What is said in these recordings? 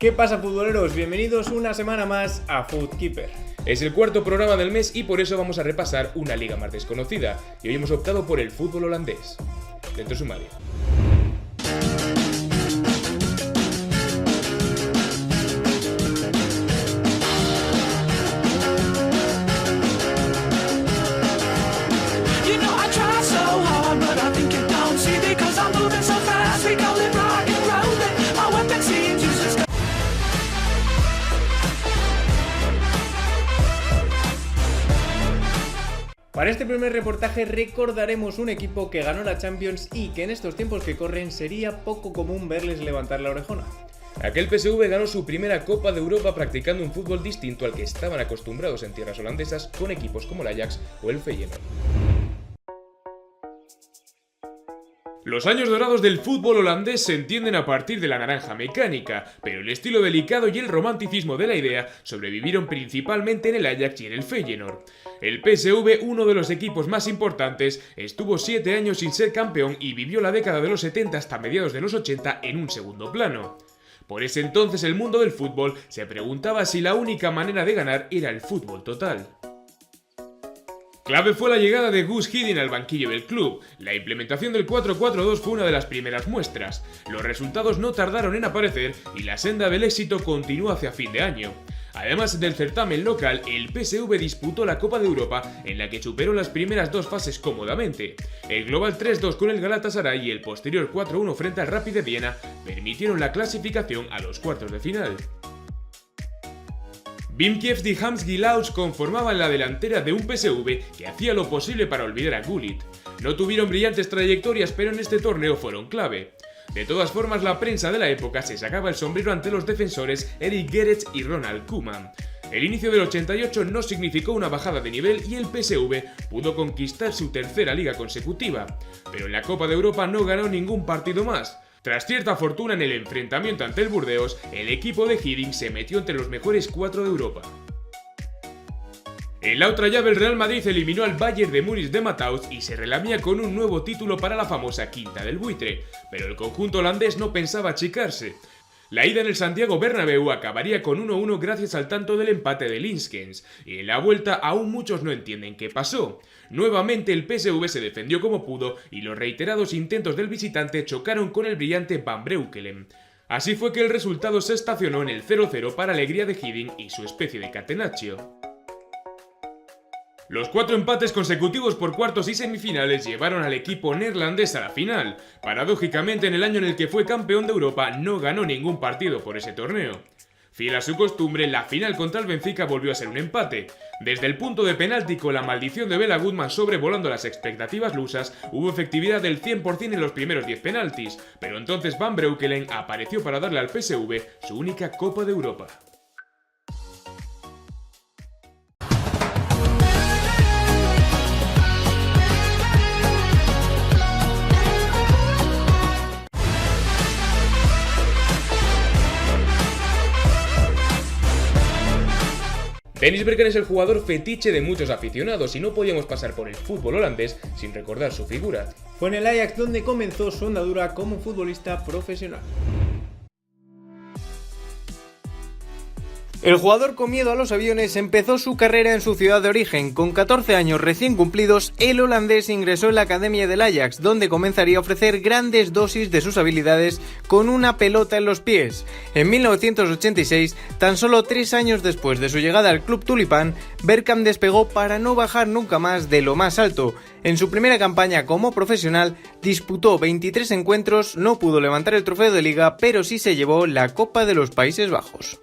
¿Qué pasa, futboleros? Bienvenidos una semana más a Footkeeper. Es el cuarto programa del mes y por eso vamos a repasar una liga más desconocida, y hoy hemos optado por el fútbol holandés. Dentro sumario. Para este primer reportaje recordaremos un equipo que ganó la Champions y que en estos tiempos que corren sería poco común verles levantar la orejona. Aquel PSV ganó su primera Copa de Europa practicando un fútbol distinto al que estaban acostumbrados en tierras holandesas con equipos como el Ajax o el Feyenoord. Los años dorados del fútbol holandés se entienden a partir de la naranja mecánica, pero el estilo delicado y el romanticismo de la idea sobrevivieron principalmente en el Ajax y en el Feyenoord. El PSV, uno de los equipos más importantes, estuvo 7 años sin ser campeón y vivió la década de los 70 hasta mediados de los 80 en un segundo plano. Por ese entonces el mundo del fútbol se preguntaba si la única manera de ganar era el fútbol total. Clave fue la llegada de Guus Hiddink al banquillo del club. La implementación del 4-4-2 fue una de las primeras muestras. Los resultados no tardaron en aparecer y la senda del éxito continuó hacia fin de año. Además del certamen local, el PSV disputó la Copa de Europa, en la que superó las primeras dos fases cómodamente. El global 3-2 con el Galatasaray y el posterior 4-1 frente al Rapid de Viena permitieron la clasificación a los cuartos de final. Wim Kieft y Hans Gilaus conformaban la delantera de un PSV que hacía lo posible para olvidar a Gullit. No tuvieron brillantes trayectorias, pero en este torneo fueron clave. De todas formas, la prensa de la época se sacaba el sombrero ante los defensores Erik Gerets y Ronald Koeman. El inicio del 88 no significó una bajada de nivel y el PSV pudo conquistar su tercera liga consecutiva, pero en la Copa de Europa no ganó ningún partido más. Tras cierta fortuna en el enfrentamiento ante el Burdeos, el equipo de Hiddink se metió entre los mejores 4 de Europa. En la otra llave, el Real Madrid eliminó al Bayern de Múnich de Matthaus y se relamía con un nuevo título para la famosa Quinta del Buitre, pero el conjunto holandés no pensaba achicarse. La ida en el Santiago Bernabéu acabaría con 1-1 gracias al tanto del empate de Linskens, y en la vuelta aún muchos no entienden qué pasó. Nuevamente el PSV se defendió como pudo y los reiterados intentos del visitante chocaron con el brillante Van Breukelen. Así fue que el resultado se estacionó en el 0-0 para alegría de Hiddink y su especie de catenaccio. Los 4 empates consecutivos por cuartos y semifinales llevaron al equipo neerlandés a la final. Paradójicamente, en el año en el que fue campeón de Europa no ganó ningún partido por ese torneo. Fiel a su costumbre, la final contra el Benfica volvió a ser un empate. Desde el punto de penalti, con la maldición de Bela Gutmann sobrevolando las expectativas lusas, hubo efectividad del 100% en los primeros 10 penaltis, pero entonces Van Breukelen apareció para darle al PSV su única Copa de Europa. Dennis Bergkamp es el jugador fetiche de muchos aficionados y no podíamos pasar por el fútbol holandés sin recordar su figura. Fue en el Ajax donde comenzó su andadura como futbolista profesional. El jugador con miedo a los aviones empezó su carrera en su ciudad de origen. Con 14 años recién cumplidos, el holandés ingresó en la academia del Ajax, donde comenzaría a ofrecer grandes dosis de sus habilidades con una pelota en los pies. En 1986, tan solo 3 años después de su llegada al club tulipán, Bergkamp despegó para no bajar nunca más de lo más alto. En su primera campaña como profesional, disputó 23 encuentros, no pudo levantar el trofeo de liga, pero sí se llevó la Copa de los Países Bajos.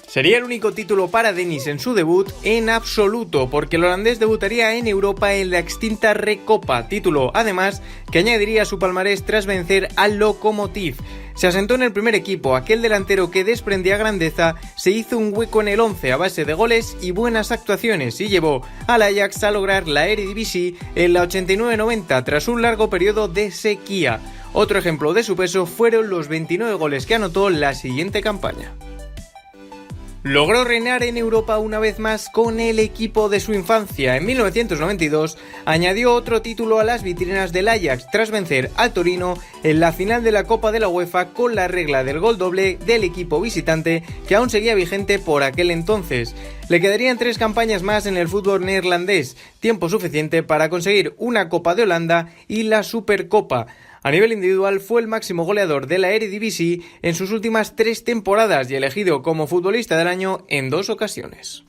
Sería el único título para Dennis en su debut en absoluto, porque el holandés debutaría en Europa en la extinta Recopa, título además que añadiría a su palmarés tras vencer al Lokomotiv. Se asentó en el primer equipo, aquel delantero que desprendía grandeza se hizo un hueco en el 11 a base de goles y buenas actuaciones y llevó al Ajax a lograr la Eredivisie en la 89-90 tras un largo periodo de sequía. Otro ejemplo de su peso fueron los 29 goles que anotó la siguiente campaña. Logró reinar en Europa una vez más con el equipo de su infancia. En 1992 añadió otro título a las vitrinas del Ajax tras vencer al Torino en la final de la Copa de la UEFA con la regla del gol doble del equipo visitante, que aún seguía vigente por aquel entonces. Le quedarían 3 campañas más en el fútbol neerlandés, tiempo suficiente para conseguir una Copa de Holanda y la Supercopa. A nivel individual fue el máximo goleador de la Eredivisie en sus últimas 3 temporadas y elegido como futbolista del año en 2 ocasiones.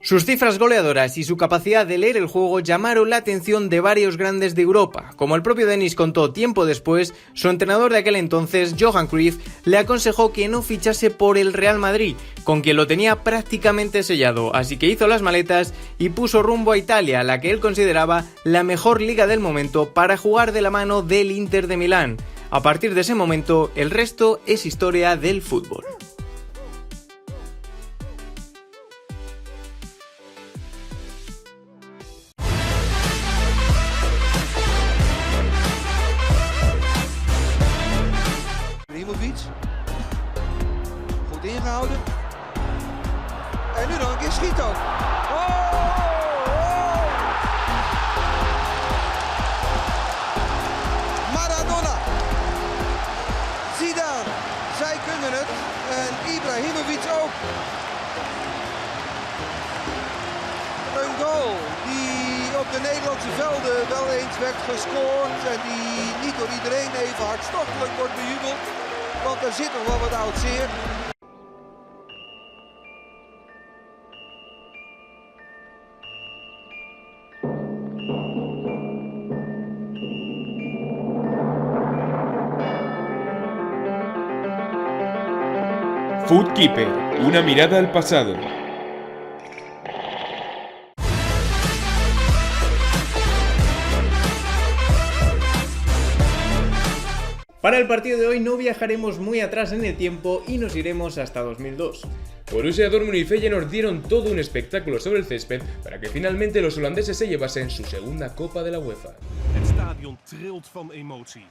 Sus cifras goleadoras y su capacidad de leer el juego llamaron la atención de varios grandes de Europa. Como el propio Dennis contó tiempo después, su entrenador de aquel entonces, Johan Cruyff, le aconsejó que no fichase por el Real Madrid, con quien lo tenía prácticamente sellado, así que hizo las maletas y puso rumbo a Italia, la que él consideraba la mejor liga del momento, para jugar de la mano del Inter de Milán. A partir de ese momento, el resto es historia del fútbol. Goed ingehouden. En nu nog een keer schiet ook. Maradona. Zidane. Zij kunnen het. En Ibrahimovic ook. Een goal die op de Nederlandse velden wel eens werd gescoord. En die niet door iedereen even hartstochtelijk wordt bejubeld. Want er zit nog wel wat oud zeer. Footkeeper, una mirada al pasado. Para el partido de hoy no viajaremos muy atrás en el tiempo y nos iremos hasta 2002. Borussia Dortmund y Feyenoord dieron todo un espectáculo sobre el césped para que finalmente los holandeses se llevasen su segunda Copa de la UEFA. Het stadion trilt van emotie.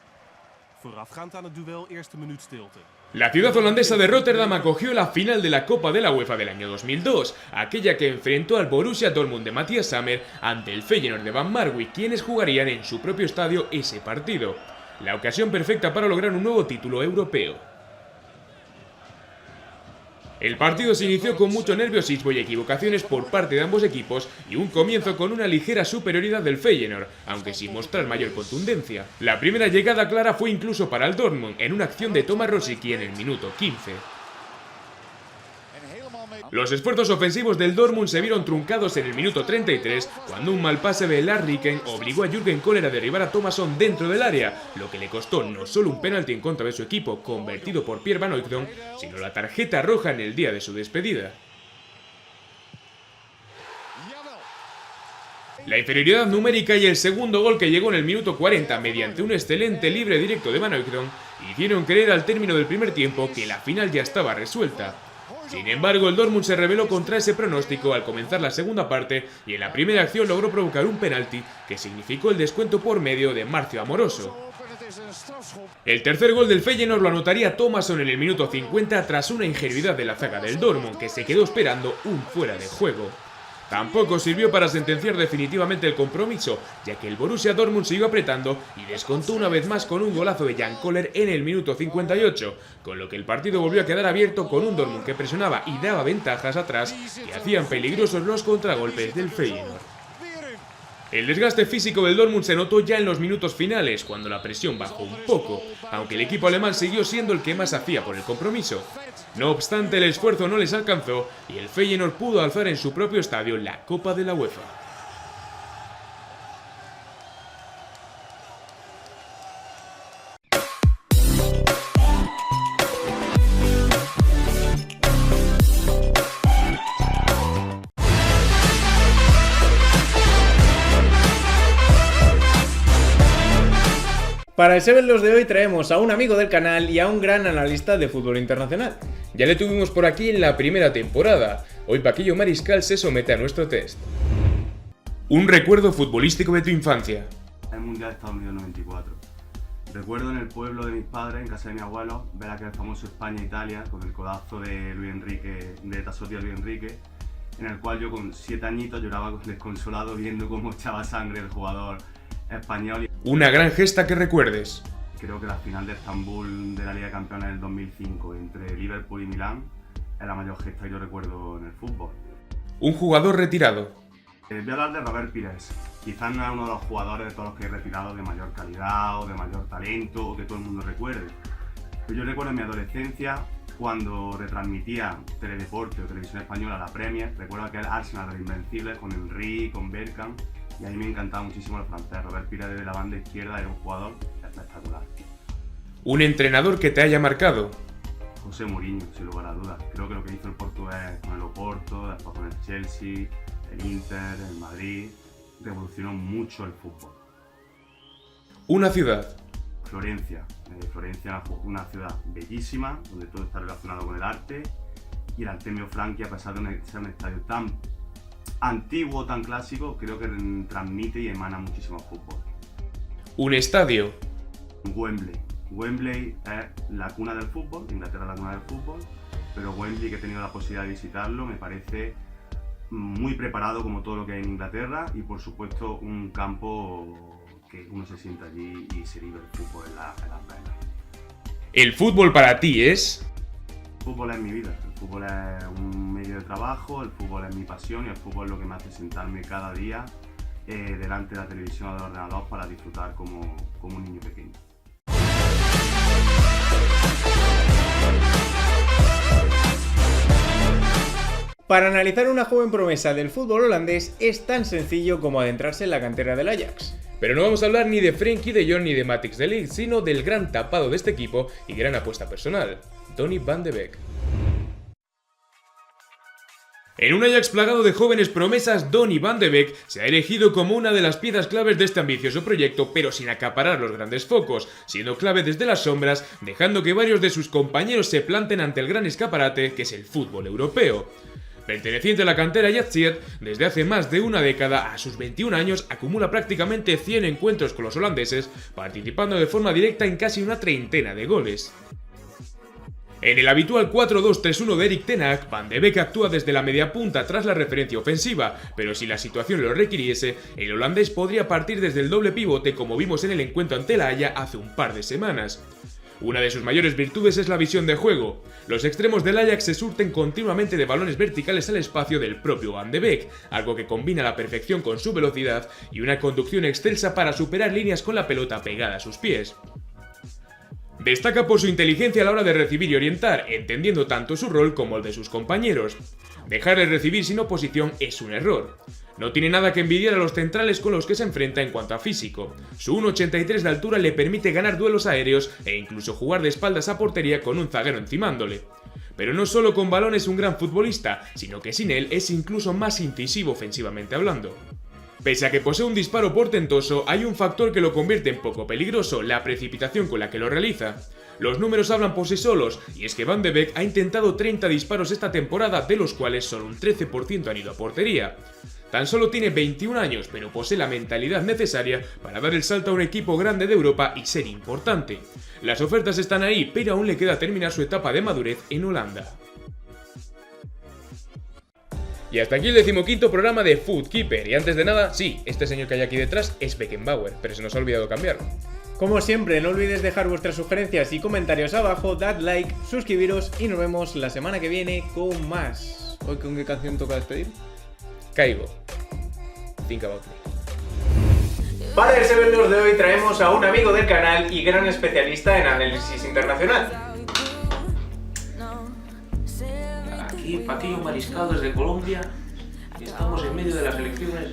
Voorafgaand aan het duel eerste minuut stilte. La ciudad holandesa de Rotterdam acogió la final de la Copa de la UEFA del año 2002, aquella que enfrentó al Borussia Dortmund de Matthias Sammer ante el Feyenoord de Van Marwijk, quienes jugarían en su propio estadio ese partido. La ocasión perfecta para lograr un nuevo título europeo. El partido se inició con mucho nerviosismo y equivocaciones por parte de ambos equipos y un comienzo con una ligera superioridad del Feyenoord, aunque sin mostrar mayor contundencia. La primera llegada clara fue incluso para el Dortmund, en una acción de Thomas Rosicky en el minuto 15. Los esfuerzos ofensivos del Dortmund se vieron truncados en el minuto 33, cuando un mal pase de Larriken obligó a Jürgen Kohler a derribar a Thomasson dentro del área, lo que le costó no solo un penalti en contra de su equipo, convertido por Pierre Van Hooijdonk, sino la tarjeta roja en el día de su despedida. La inferioridad numérica y el segundo gol que llegó en el minuto 40 mediante un excelente libre directo de Van Hooijdonk hicieron creer al término del primer tiempo que la final ya estaba resuelta. Sin embargo, el Dortmund se rebeló contra ese pronóstico al comenzar la segunda parte y en la primera acción logró provocar un penalti que significó el descuento por medio de Marcio Amoroso. El tercer gol del Feyenoord lo anotaría Thomasson en el minuto 50 tras una ingenuidad de la zaga del Dortmund, que se quedó esperando un fuera de juego. Tampoco sirvió para sentenciar definitivamente el compromiso, ya que el Borussia Dortmund siguió apretando y descontó una vez más con un golazo de Jan Kohler en el minuto 58, con lo que el partido volvió a quedar abierto con un Dortmund que presionaba y daba ventajas atrás que hacían peligrosos los contragolpes del Feyenoord. El desgaste físico del Dortmund se notó ya en los minutos finales, cuando la presión bajó un poco, aunque el equipo alemán siguió siendo el que más hacía por el compromiso. No obstante, el esfuerzo no les alcanzó y el Feyenoord pudo alzar en su propio estadio la Copa de la UEFA. Para el Sevenlos de hoy traemos a un amigo del canal y a un gran analista de fútbol internacional. Ya le tuvimos por aquí en la primera temporada. Hoy Paquillo Mariscal se somete a nuestro test. Un recuerdo futbolístico de tu infancia. El Mundial de Estados Unidos 94. Recuerdo en el pueblo de mis padres, en casa de mi abuelo, ver aquel famoso España-Italia con el codazo de Luis Enrique, de Tassotti a Luis Enrique, en el cual yo con 7 añitos lloraba desconsolado viendo cómo echaba sangre el jugador español. Una gran gesta que recuerdes. Creo que la final de Estambul de la Liga de Campeones del 2005 entre Liverpool y Milán es la mayor gesta que yo recuerdo en el fútbol. Un jugador retirado. Voy a hablar de Robert Pires. Quizás no es uno de los jugadores de todos los que he retirado de mayor calidad o de mayor talento o que todo el mundo recuerde. Pero yo recuerdo en mi adolescencia cuando retransmitía Teledeporte o Televisión Española la Premier. Recuerdo aquel Arsenal de Invencibles con Henry, con Bergkamp, y a mí me encantaba muchísimo el francés. Robert Pires de la banda izquierda era un jugador espectacular. Un entrenador que te haya marcado. José Mourinho, sin lugar a dudas. Creo que lo que hizo el portugués con el Oporto, después con el Chelsea, el Inter, el Madrid, revolucionó mucho el fútbol. Una ciudad. Florencia. Florencia es una ciudad bellísima, donde todo está relacionado con el arte, y el Artemio Franchi, a pesar de ser un estadio tan antiguo, tan clásico, creo que transmite y emana muchísimo fútbol. Un estadio. Wembley. Wembley es la cuna del fútbol, Inglaterra es la cuna del fútbol, pero Wembley, que he tenido la posibilidad de visitarlo, me parece muy preparado como todo lo que hay en Inglaterra, y por supuesto un campo que uno se sienta allí y se vive el fútbol en las venas. El fútbol para ti es... El fútbol es mi vida, el fútbol es un medio de trabajo, el fútbol es mi pasión y el fútbol es lo que me hace sentarme cada día delante de la televisión o del ordenador para disfrutar como un niño pequeño. Para analizar una joven promesa del fútbol holandés es tan sencillo como adentrarse en la cantera del Ajax. Pero no vamos a hablar ni de Frenkie de Jong ni de Matthijs de Ligt, sino del gran tapado de este equipo y gran apuesta personal, Donny van de Beek. En un Ajax plagado de jóvenes promesas, Donny van de Beek se ha elegido como una de las piezas claves de este ambicioso proyecto, pero sin acaparar los grandes focos, siendo clave desde las sombras, dejando que varios de sus compañeros se planten ante el gran escaparate que es el fútbol europeo. Perteneciente a la cantera Ajaxiet, desde hace más de una década, a sus 21 años, acumula prácticamente 100 encuentros con los holandeses, participando de forma directa en casi una treintena de goles. En el habitual 4-2-3-1 de Erik ten Hag, Van de Beek actúa desde la media punta tras la referencia ofensiva, pero si la situación lo requiriese, el holandés podría partir desde el doble pivote como vimos en el encuentro ante la Haya hace un par de semanas. Una de sus mayores virtudes es la visión de juego. Los extremos del Ajax se surten continuamente de balones verticales al espacio del propio Van de Beek, algo que combina a la perfección con su velocidad y una conducción excelsa para superar líneas con la pelota pegada a sus pies. Destaca por su inteligencia a la hora de recibir y orientar, entendiendo tanto su rol como el de sus compañeros. Dejarle recibir sin oposición es un error. No tiene nada que envidiar a los centrales con los que se enfrenta en cuanto a físico. Su 1,83 de altura le permite ganar duelos aéreos e incluso jugar de espaldas a portería con un zaguero encimándole. Pero no solo con balón es un gran futbolista, sino que sin él es incluso más incisivo ofensivamente hablando. Pese a que posee un disparo portentoso, hay un factor que lo convierte en poco peligroso, la precipitación con la que lo realiza. Los números hablan por sí solos, y es que Van de Beek ha intentado 30 disparos esta temporada, de los cuales solo un 13% han ido a portería. Tan solo tiene 21 años, pero posee la mentalidad necesaria para dar el salto a un equipo grande de Europa y ser importante. Las ofertas están ahí, pero aún le queda terminar su etapa de madurez en Holanda. Y hasta aquí el 15º programa de Footkeeper, y antes de nada, sí, este señor que hay aquí detrás es Beckenbauer, pero se nos ha olvidado cambiarlo. Como siempre, no olvidéis dejar vuestras sugerencias y comentarios abajo, dad like, suscribiros y nos vemos la semana que viene con más. ¿Hoy con qué canción toca despedir? Caigo. Think About Me. Para el Seven de hoy traemos a un amigo del canal y gran especialista en análisis internacional. Aquí Paquillo Mariscal desde Colombia, estamos en medio de las elecciones